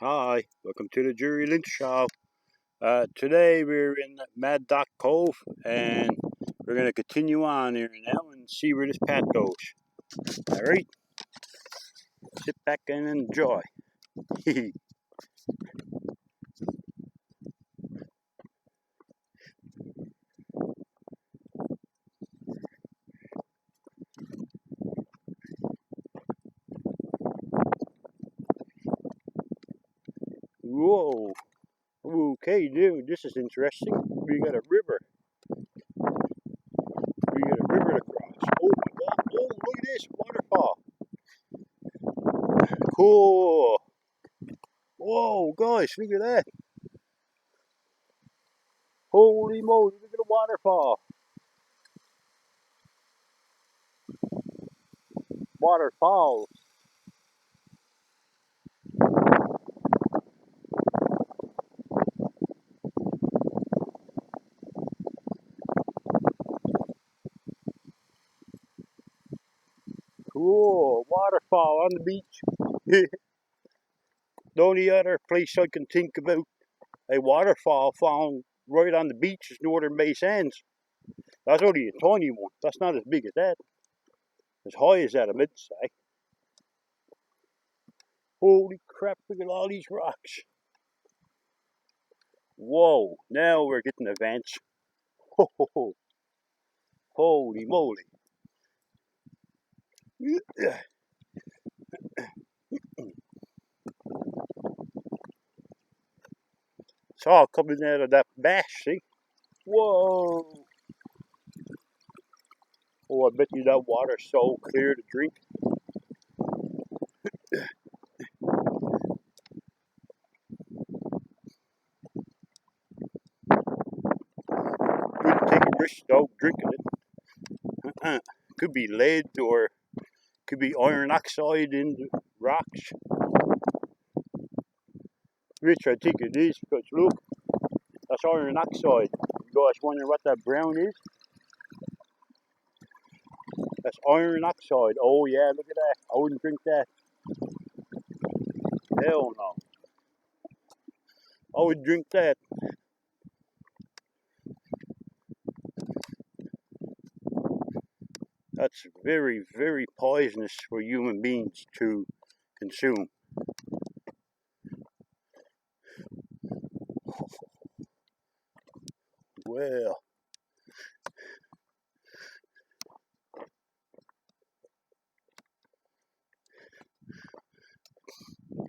Hi, welcome to the Gerry Lynch show. Today we're in Maddox Cove and we're going to continue on here now and see where this path goes. Alright, sit back and enjoy. Whoa, okay dude, this is interesting. We got a river. We got a river to cross. Oh my god, oh look at this, waterfall. Cool. Whoa guys, look at that. Holy moly, look at the waterfall. Waterfalls. Cool, waterfall on the beach. The only other place I can think about a waterfall found right on the beach is Northern Bay Sands. That's only a tiny one. That's not as big as that. As high as that, I meant to say. Holy crap, look at all these rocks. Whoa, now we're getting advanced. Ho, ho, ho. Holy moly. It's all coming out of that bash, see? Whoa. Oh, I bet you that water's so clear to drink. Wouldn't take a risk though drinking it. Could be lead or could be iron oxide in the rocks. Which I think it is because look, that's iron oxide. You guys wondering what that brown is? That's iron oxide. Oh yeah, look at that. I wouldn't drink that. Hell no. I would drink that. That's very, very poisonous for human beings to consume. Well,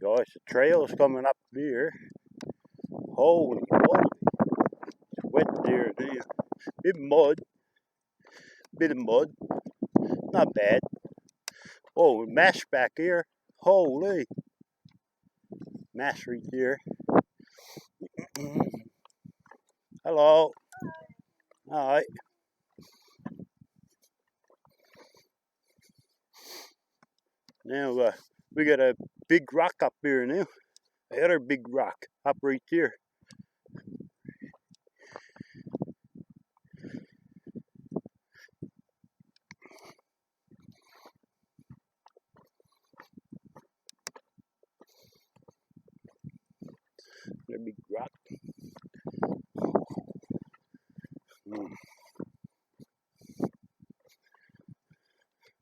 guys, the trail's coming up here. Holy moly. It's wet there, dude. Bit of mud. Not bad. Oh, mash back here. Holy. Mash right there. Hello. Alright. Now, we got a big rock up here now. Another big rock up right there. A big rock.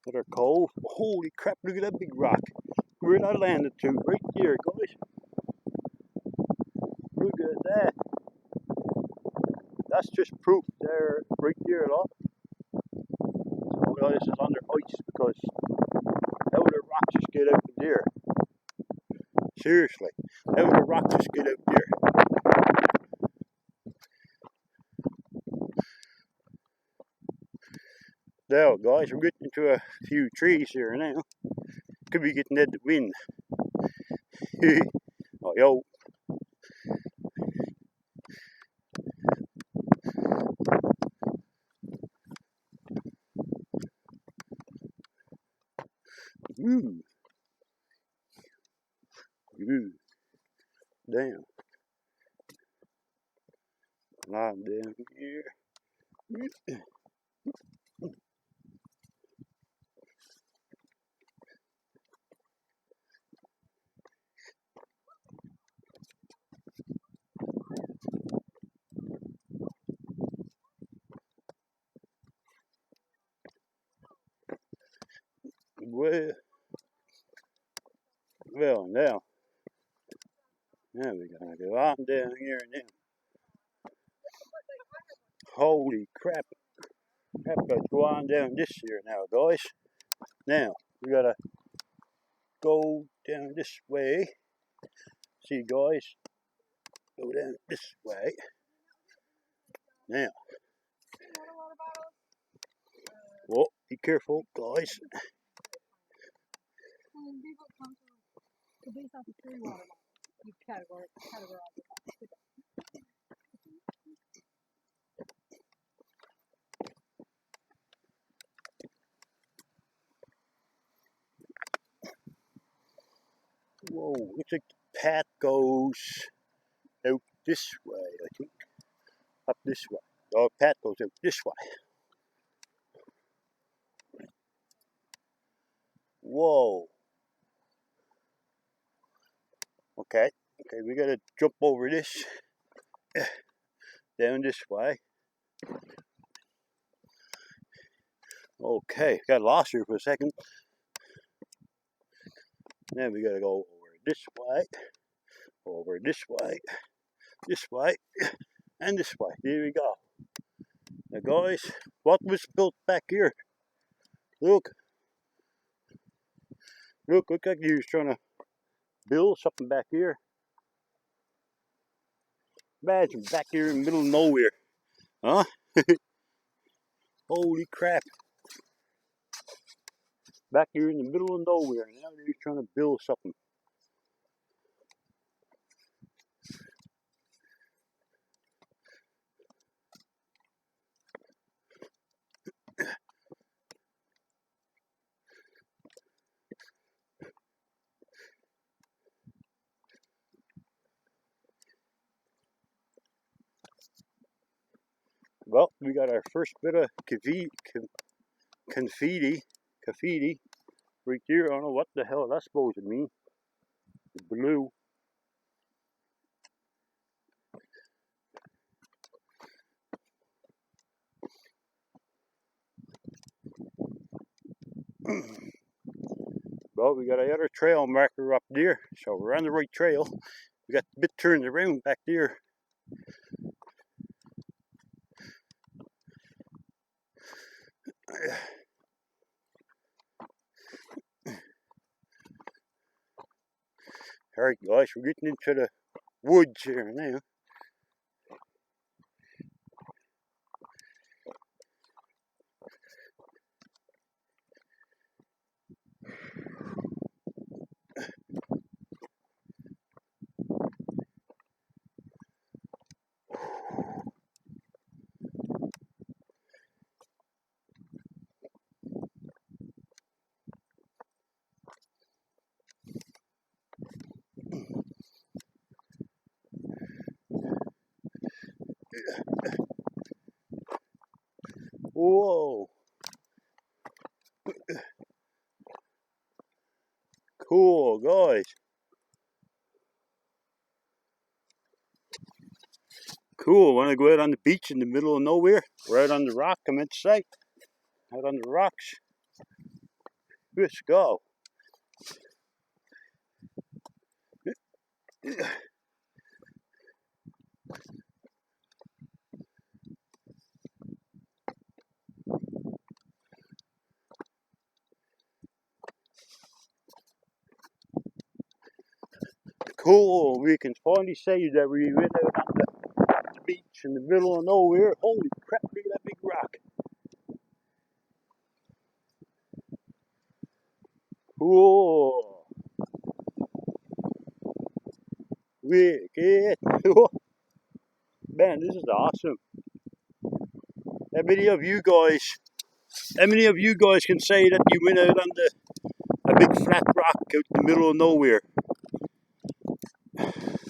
Another cove. Holy crap, look at that big rock. Where I landed to, right there, guys. Look at that. That's just proof there, right there, look. So, well, this is under ice because how would the rock just get out of there? Seriously, how would the rock just get out there? Now, guys, we're getting into a few trees here now. Could be getting into the wind. Oh, yo. Ooh. Ooh. Damn. Line down here. Well, now we're gonna go on down here now. Holy crap! Have to go on down this here now, guys. Now we gotta go down this way. See, guys, go down this way. Now, whoa, be careful, guys. Whoa, looks like the path goes out this way, I think. Up this way. Oh, path goes out this way. Whoa. Okay, we gotta jump over this. Down this way. Okay, got lost here for a second. Then we gotta go over this way, this way, and this way. Here we go. Now, guys, what was built back here? Look like he was trying to build something back here. Imagine back here in the middle of nowhere, huh? Holy crap! Back here in the middle of nowhere, now they're trying to build something. Well, we got our first bit of graffiti right here. I don't know what the hell that's supposed to mean. The blue. Well, we got another trail marker up there, so we're on the right trail. We got a bit turned around back there. Alright guys, we're getting into the woods here now. Whoa! Cool, guys. Cool, want to go out on the beach in the middle of nowhere? We're out on the rock, I meant to say. Out on the rocks. Let's go. Cool, we can finally say that we went out on the beach in the middle of nowhere. Holy crap, look at that big rock. Cool. Wicked. Man, this is awesome. How many of you guys can say that you went out on a big flat rock out in the middle of nowhere?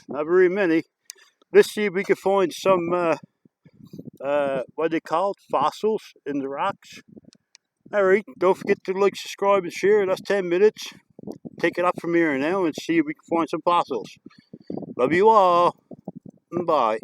Not very many. Let's see if we can find some, what they call fossils in the rocks. Alright, don't forget to like, subscribe, and share. That's 10 minutes. Take it up from here now and see if we can find some fossils. Love you all. Bye.